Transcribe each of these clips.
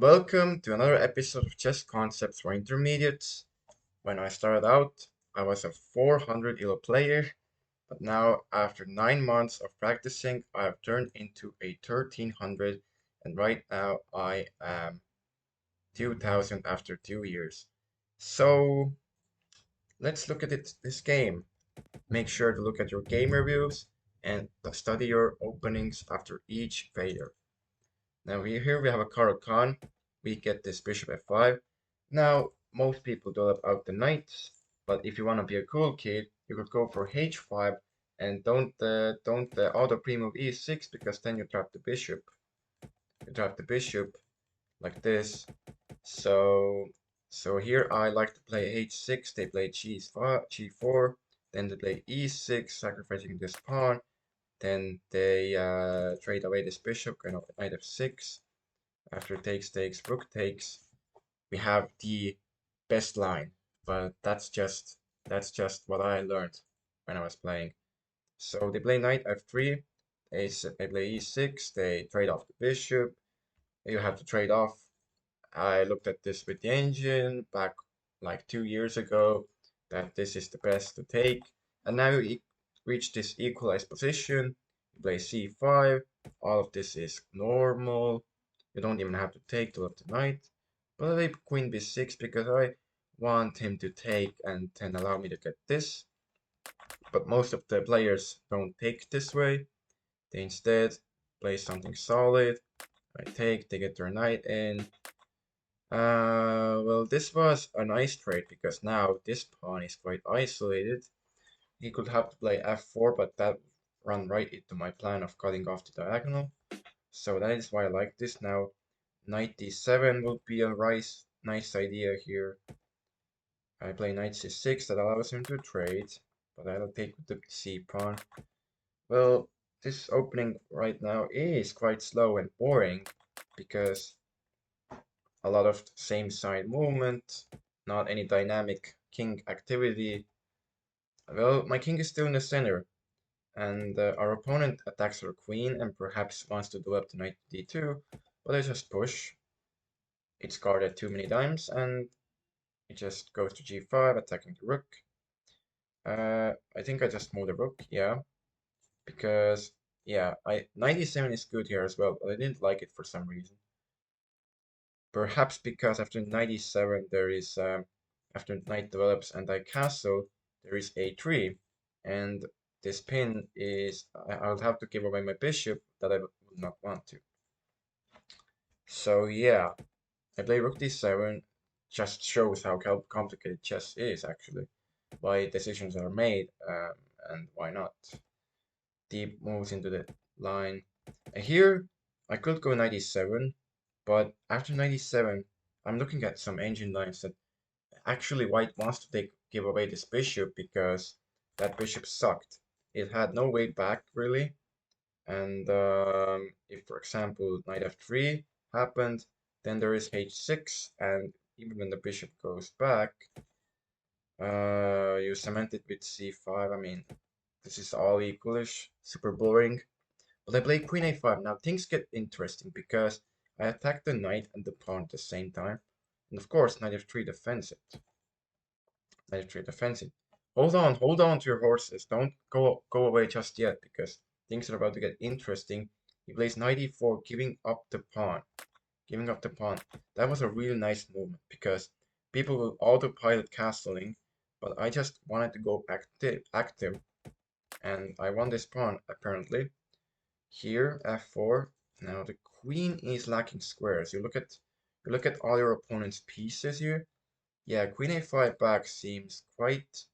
Welcome to another episode of Chess Concepts for Intermediates. When I started out, I was a 400 elo player, but now after 9 months of practicing, I have turned into a 1300, and right now I am 2000 after 2 years. So let's look at this game. Make sure to look at your game reviews and study your openings after each failure. Now here we have a Caro-Kann. We get this bishop f5. Now most people develop out the knights, but if you want to be a cool kid, you could go for h5 and don't auto pre-move e6 because then you trap the bishop. You trap the bishop like this. So here I like to play h6. They play g4, then they play e6, sacrificing this pawn. Then they trade away this bishop, kind of knight f6. After takes, rook takes, we have the best line. But that's just what I learned when I was playing. So they play knight f3, they play e6, they trade off the bishop. You have to trade off. I looked at this with the engine back like 2 years ago, that this is the best to take. And now you reach this equalized position. You play c5. All of this is normal. You don't even have to take to the knight. But I play queen b6 because I want him to take and then allow me to get this. But most of the players don't take this way. They instead play something solid. I take, they get their knight in. Well, this was a nice trade because now this pawn is quite isolated. He could have to play f4, but that run right into my plan of cutting off the diagonal. So that is why I like this. Now, knight d7 would be a nice idea here. I play knight c6, that allows him to trade, but I'll take with the c pawn. Well, this opening right now is quite slow and boring because a lot of same side movement, not any dynamic king activity. Well, my king is still in the center, and our opponent attacks our queen and perhaps wants to develop the knight d2, but I just push. It's guarded too many times, and it just goes to g5, attacking the rook. I think I just moved the rook, yeah, because, yeah, 97 is good here as well, but I didn't like it for some reason. Perhaps because after 97 there is, after knight develops and I castle, there is a3, and this pin is, I'll have to give away my bishop that I would not want to. So yeah, I play rook d7, just shows how complicated chess is actually, why decisions are made, and why not. Deep moves into the line. Here, I could go 97, but after 97, I'm looking at some engine lines that actually white wants to give away this bishop because that bishop sucked. It had no way back really, and if, for example, knight f3 happened, then there is h6, and even when the bishop goes back, you cement it with c5. I mean, this is all equalish, super boring. But I play queen a5. Now things get interesting because I attack the knight and the pawn at the same time. And of course, knight f3 defends it. Knight f3 defends it. Hold on to your horses. Don't go away just yet because things are about to get interesting. He plays knight e4, giving up the pawn. Giving up the pawn. That was a really nice movement because people will autopilot castling, but I just wanted to go active, and I won this pawn apparently. Here, f4. Now the queen is lacking squares. You look at all your opponent's pieces here. Yeah, queen a5 back seems quite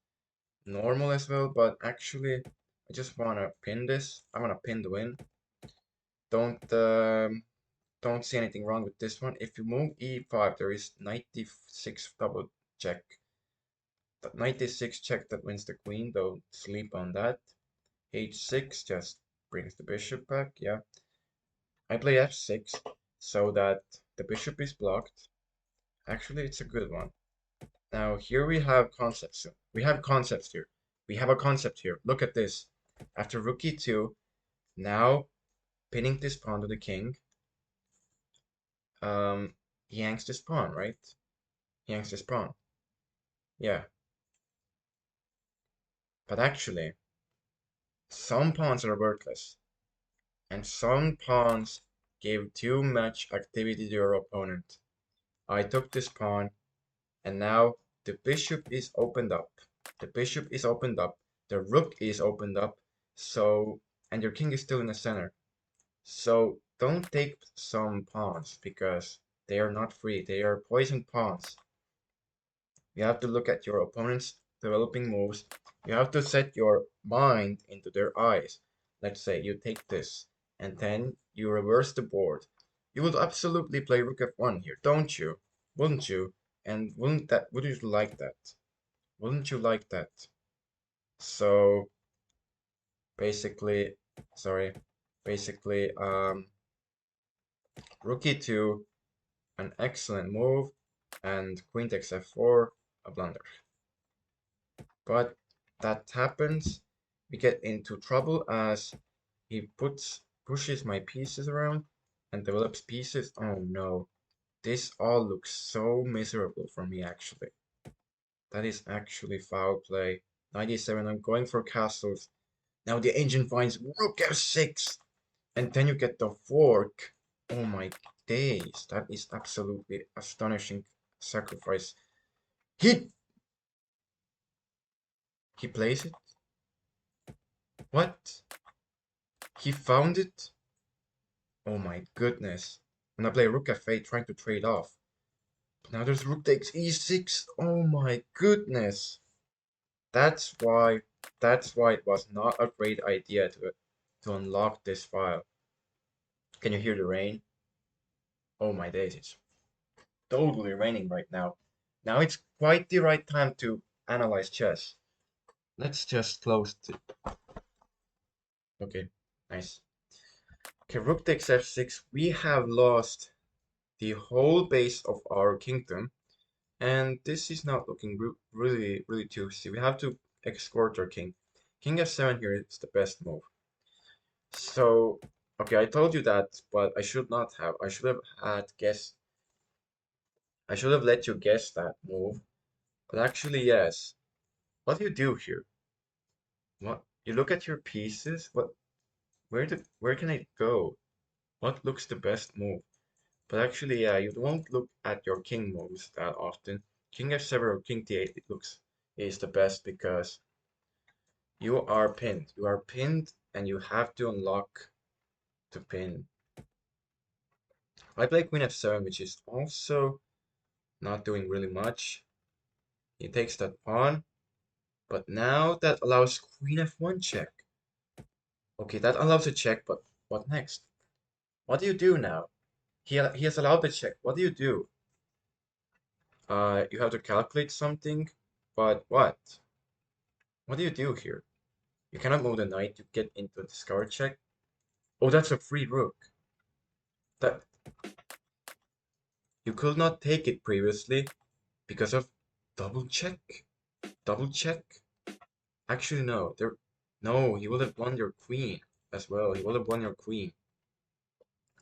normal as well, but actually I just wanna pin this. I wanna pin the win. Don't see anything wrong with this one. If you move e5, there is knight d6 double check. The knight d6 check that wins the queen. Don't sleep on that. h6 just brings the bishop back. Yeah. I play f6 so that the bishop is blocked. Actually, it's a good one. Now here we have concepts. We have concepts here. We have a concept here. Look at this. After rook e2, now pinning this pawn to the king. he hangs this pawn, right? He hangs this pawn. Yeah. But actually, some pawns are worthless, and some pawns gave too much activity to your opponent. I took this pawn, and now the bishop is opened up. The bishop is opened up. The rook is opened up. So, and your king is still in the center. So don't take some pawns because they are not free. They are poison pawns. You have to look at your opponent's developing moves. You have to set your mind into their eyes. Let's say you take this and then you reverse the board. You would absolutely play rook f1 here, don't you? Wouldn't you? And wouldn't you like that? Wouldn't you like that? So basically, sorry, basically, rook e2, an excellent move, and queen takes f4, a blunder. But that happens, we get into trouble as he pushes my pieces around and develops pieces. Oh no, this all looks so miserable for me actually. That is actually foul play. 97, I'm going for castles. Now the engine finds rook f6, and then you get the fork. Oh my days, that is absolutely astonishing sacrifice. He he plays it? What? He found it? Oh my goodness. When I play rook f8 trying to trade off. Now there's rook takes e6. Oh my goodness. That's why it was not a great idea to unlock this file. Can you hear the rain? Oh my days, it's totally raining right now. Now it's quite the right time to analyze chess. Let's just close it. Okay, nice. Okay, rook takes f6. We have lost the whole base of our kingdom, and this is not looking really too easy. We have to escort our king. King f7 here is the best move. So, okay, I told you that, but I should not have. I should have had guessed. I should have let you guess that move. But actually, yes. What do you do here? What? You look at your pieces? Where can I go? What looks the best move? But actually, yeah, you won't look at your king moves that often. King f7 or king d8 it looks is the best because you are pinned. You are pinned and you have to unlock to pin. I play queen f7, which is also not doing really much. He takes that pawn, but now that allows queen f1 check. Okay, that allows a check, but what next? What do you do now? He has allowed the check. What do you do? You have to calculate something, but what? What do you do here? You cannot move the knight to get into the discard check. Oh, that's a free rook. That you could not take it previously because of double check. Double check. Actually, no. No, he would have won your queen as well. He would have won your queen.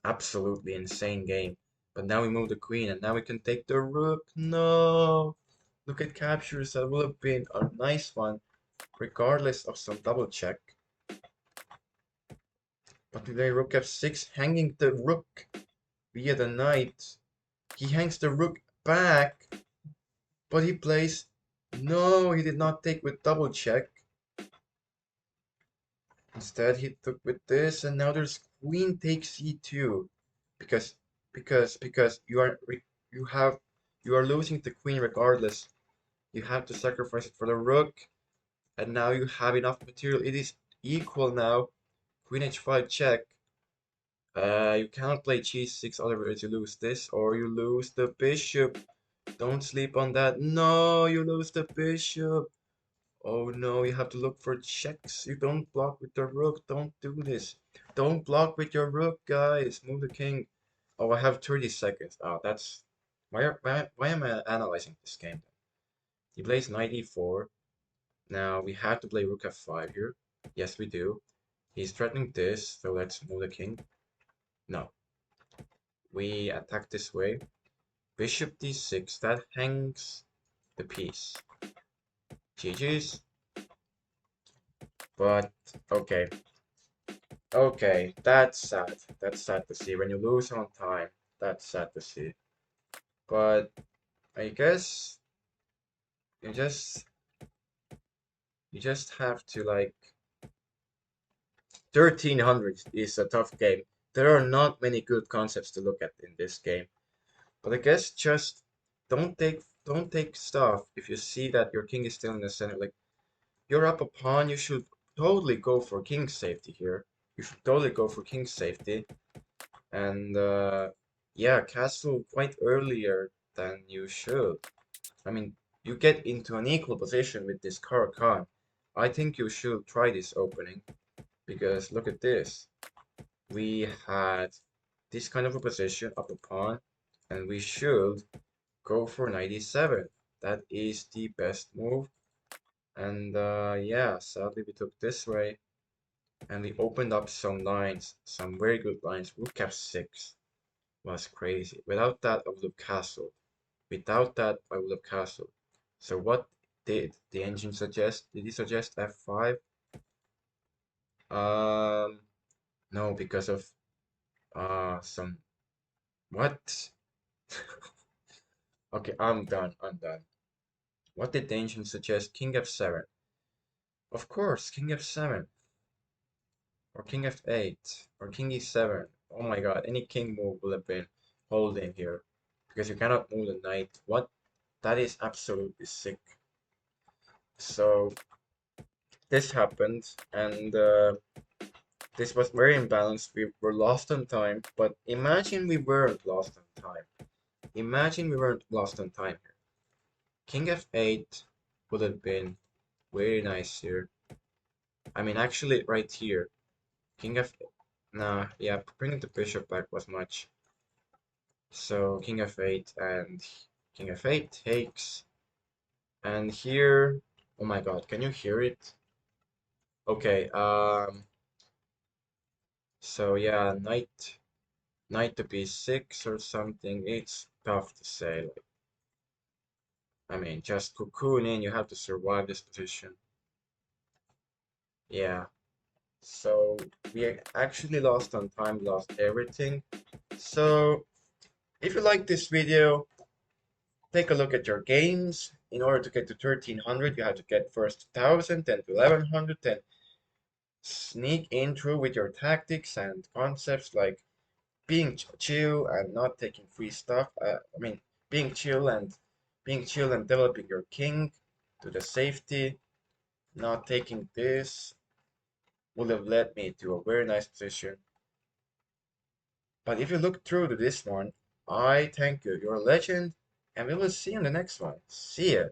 Absolutely insane game. But now we move the queen, and now we can take the rook. No! Look at captures. That would have been a nice one, regardless of some double check. But we play rook f6, hanging the rook via the knight. He hangs the rook back, but he plays... No, he did not take with double check. Instead, he took with this, and now there's queen takes e2, because you have you are losing the queen regardless. You have to sacrifice it for the rook, and now you have enough material. It is equal now. Queen h5 check. You cannot play g6, otherwise you lose this, or you lose the bishop. Don't sleep on that. No, you lose the bishop. Oh no, you have to look for checks. You don't block with the rook. Don't do this. Don't block with your rook, guys. Move the king. Oh, I have 30 seconds. Oh, that's... Why am I analyzing this game then? He plays knight e4. Now, we have to play rook f5 here. Yes, we do. He's threatening this, so let's move the king. No. We attack this way. Bishop d6, that hangs the piece. GG's. But, okay. Okay, that's sad. That's sad to see. When you lose on time, that's sad to see. But, I guess you just you just have to like 1300 is a tough game. There are not many good concepts to look at in this game. But I guess just don't take stuff if you see that your king is still in the center. Like you're up a pawn, you should totally go for king safety here. You should totally go for king safety. And yeah, castle quite earlier than you should. I mean, you get into an equal position with this Caro-Kann. I think you should try this opening because look at this. We had this kind of a position of a pawn, and we should go for 97. That is the best move. And yeah, sadly we took this way, and we opened up some lines, some very good lines. Rook f6 was crazy. Without that, I would have castled. Without that, I would have castled. So what did the engine suggest? Did he suggest f5? Um, no, because of some what? Okay, I'm done. I'm done. What did the ancient suggest? King f7. Of course, king f7. Or king f8. Or king e7. Oh my god, any king move would have been holding here. Because you cannot move the knight. What? That is absolutely sick. So, this happened, and this was very imbalanced. We were lost on time, but imagine we weren't lost on time. Imagine we weren't lost on time here. King f8 would have been very nice here. I mean, actually, right here. King f... Nah, yeah, bringing the bishop back was much. So, king f8 and king f8 takes. And here... Oh my god, can you hear it? Okay, so yeah, knight to b6 or something. It's tough to say. Like, I mean, just cocoon in, you have to survive this position. Yeah. So we actually lost on time, lost everything. So if you like this video, take a look at your games. In order to get to 1300, you have to get first 1000, then to 1100, then sneak in through with your tactics and concepts like being chill and not taking free stuff. I mean, being chill and developing your king to the safety, not taking this would have led me to a very nice position. But if you look through to this one, I thank you. You're a legend, and we will see you in the next one. See ya.